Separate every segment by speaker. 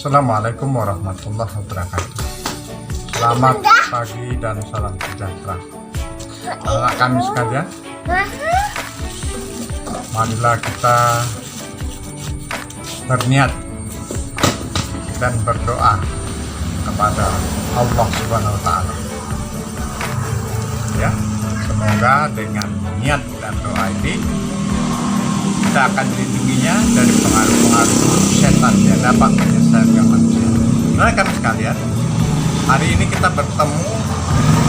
Speaker 1: Assalamualaikum warahmatullahi wabarakatuh. Selamat pagi dan salam sejahtera anak kami sekalian. Marilah kita berniat dan berdoa kepada Allah Subhanahu wa Ta'ala. Ya, semoga dengan niat dan doa ini kita akan dilindunginya dari pengaruh-pengaruh setan yang dapat menyesatkan manusia. Nah, kami sekalian, hari ini kita bertemu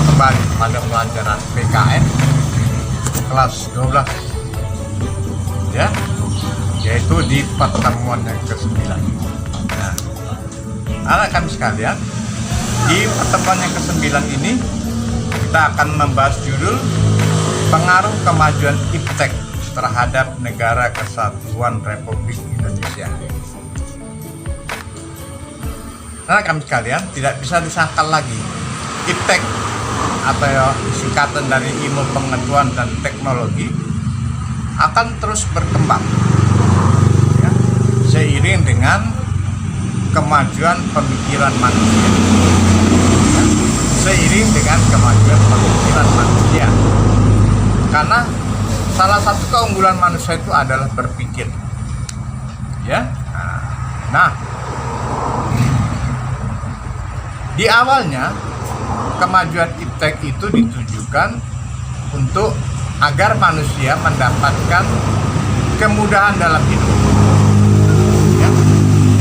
Speaker 1: kembali pada pelajaran PKN kelas 12, ya, yaitu di pertemuan yang ke-9. Nah, anak kami sekalian, di pertemuan yang ke-9 ini kita akan membahas judul pengaruh kemajuan iptek terhadap Negara Kesatuan Republik Indonesia. Nah, kami sekalian, tidak bisa disangkal lagi iptek atau singkatan dari ilmu pengetahuan dan teknologi akan terus berkembang, ya, seiring dengan kemajuan pemikiran manusia, ya, seiring dengan kemajuan pemikiran manusia, karena salah satu keunggulan manusia itu adalah berpikir, ya. Nah, di awalnya kemajuan iptek itu ditujukan untuk agar manusia mendapatkan kemudahan dalam hidup, ya,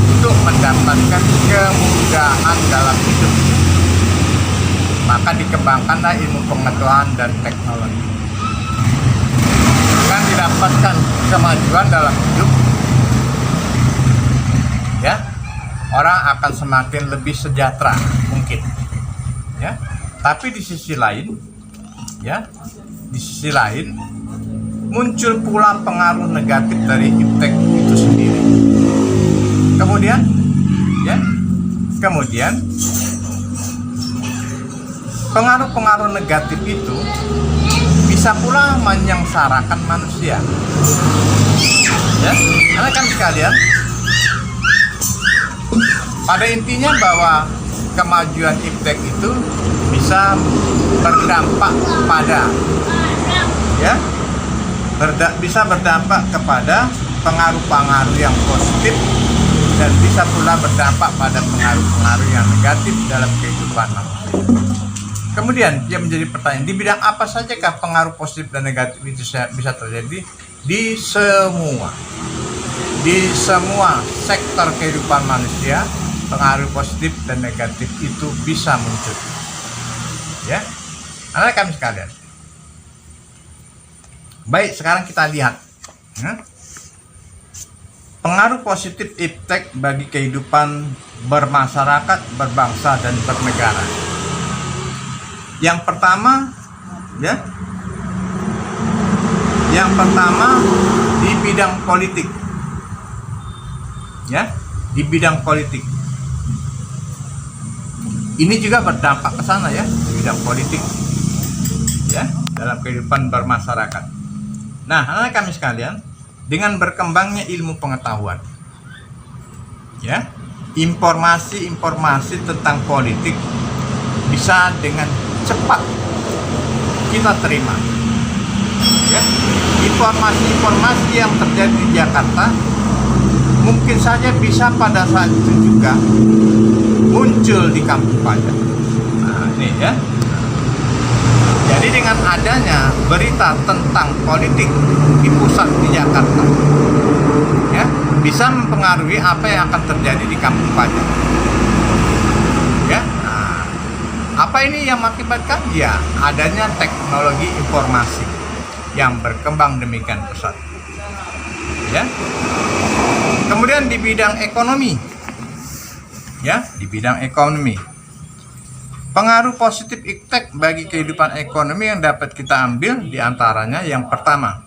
Speaker 1: untuk mendapatkan kemudahan dalam hidup, maka dikembangkanlah ilmu pengetahuan dan teknologi. Dengan didapatkan kemajuan dalam hidup, ya, orang akan semakin lebih sejahtera mungkin, ya. Tapi di sisi lain, ya, di sisi lain muncul pula pengaruh negatif dari iptek itu sendiri. Kemudian pengaruh-pengaruh negatif itu bisa pula menyengsarakan manusia, ya. Anak-anak sekalian, pada intinya bahwa kemajuan iptek itu bisa berdampak pada, ya, bisa berdampak kepada pengaruh-pengaruh yang positif dan bisa pula berdampak pada pengaruh-pengaruh yang negatif dalam kehidupan manusia. Kemudian yang menjadi pertanyaan, di bidang apa sajakah pengaruh positif dan negatif itu bisa terjadi? Di semua sektor kehidupan manusia, pengaruh positif dan negatif itu bisa muncul, ya, anak kami sekalian. Baik, sekarang kita lihat, ya, pengaruh positif iptek bagi kehidupan bermasyarakat, berbangsa dan bernegara. Yang pertama, ya, di bidang politik, ya, di bidang politik. Ini juga berdampak ke sana, ya, di bidang politik, ya, dalam kehidupan bermasyarakat. Nah, anak kami sekalian, dengan berkembangnya ilmu pengetahuan, ya, informasi tentang politik bisa dengan cepat kita terima, ya. Informasi yang terjadi di Jakarta mungkin saja bisa pada saat itu juga muncul di Kampung Pajak. Nah, ini, ya. Jadi dengan adanya berita tentang politik di pusat di Jakarta, ya, bisa mempengaruhi apa yang akan terjadi di Kampung Pajak, ya. Nah, apa ini yang mengakibatkan? Ya, adanya teknologi informasi yang berkembang demikian pesat, ya. Kemudian di bidang ekonomi, ya, di bidang ekonomi, pengaruh positif iptek bagi kehidupan ekonomi yang dapat kita ambil diantaranya, yang pertama,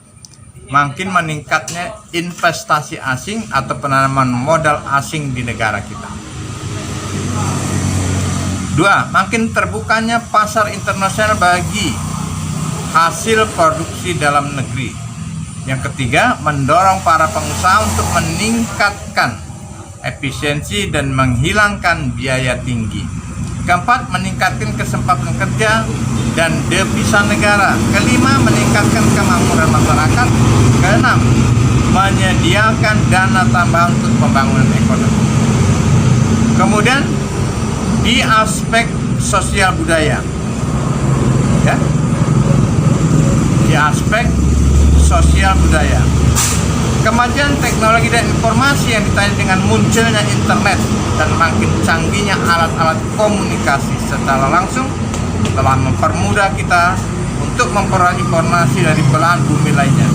Speaker 1: makin meningkatnya investasi asing atau penanaman modal asing di negara kita. Dua, makin terbukanya pasar internasional bagi hasil produksi dalam negeri. Yang ketiga, mendorong para pengusaha untuk meningkatkan efisiensi dan menghilangkan biaya tinggi. Keempat, meningkatkan kesempatan kerja dan devisa negara. Kelima, meningkatkan kemakmuran masyarakat. Keenam, menyediakan dana tambahan untuk pembangunan ekonomi. Kemudian di aspek sosial budaya, ya, di aspek sosial budaya, kemajuan teknologi dan informasi yang ditandai dengan munculnya internet dan makin canggihnya alat-alat komunikasi secara langsung telah mempermudah kita untuk memperoleh informasi dari belahan bumi lainnya,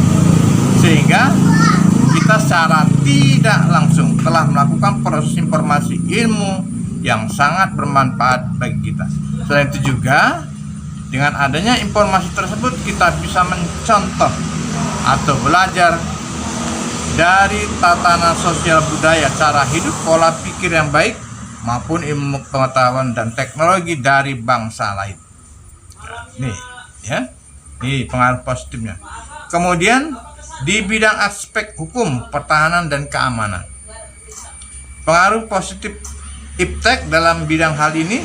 Speaker 1: sehingga kita secara tidak langsung telah melakukan proses informasi ilmu yang sangat bermanfaat bagi kita. Selain itu juga, dengan adanya informasi tersebut kita bisa mencontoh atau belajar dari tatanan sosial budaya, cara hidup, pola pikir yang baik, maupun ilmu pengetahuan dan teknologi dari bangsa lain. Nih, ya, ini pengaruh positifnya. Kemudian di bidang aspek hukum, pertahanan dan keamanan, pengaruh positif iptek dalam bidang hal ini,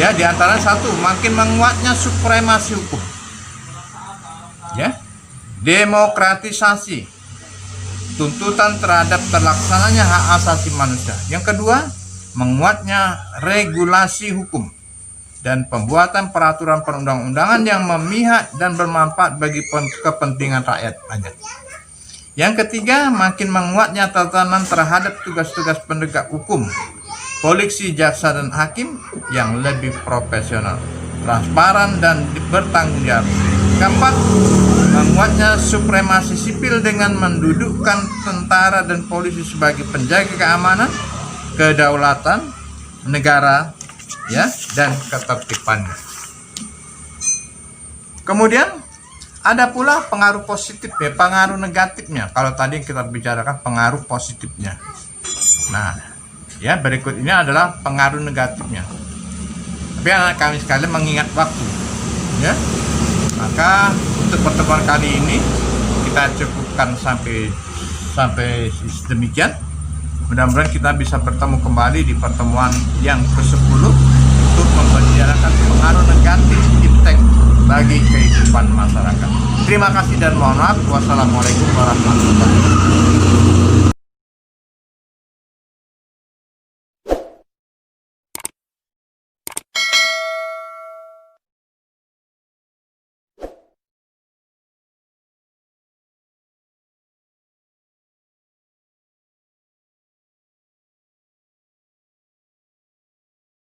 Speaker 1: ya, diantara satu, makin menguatnya supremasi hukum, ya, demokratisasi, tuntutan terhadap terlaksananya hak asasi manusia. Yang kedua, menguatnya regulasi hukum dan pembuatan peraturan perundang-undangan yang memihak dan bermanfaat bagi kepentingan rakyat banyak. Yang ketiga, makin menguatnya tatanan terhadap tugas-tugas penegak hukum, polisi, jaksa, dan hakim yang lebih profesional, transparan, dan bertanggung jawab. Keempat, menguatnya supremasi sipil dengan mendudukkan tentara dan polisi sebagai penjaga keamanan, kedaulatan negara, ya, dan ketertibannya. Kemudian ada pula pengaruh positif, ya, pengaruh negatifnya. Kalau tadi kita bicarakan pengaruh positifnya. Nah, ya, berikut ini adalah pengaruh negatifnya. Tapi anak kami sekalian mengingat waktu, ya. Maka untuk pertemuan kali ini kita cukupkan sampai demikian. Mudah-mudahan kita bisa bertemu kembali di pertemuan yang ke-10 untuk membicarakan pengaruh negatif iptek bagi kehidupan masyarakat. Terima kasih dan mohon maaf. Wassalamualaikum warahmatullahi wabarakatuh.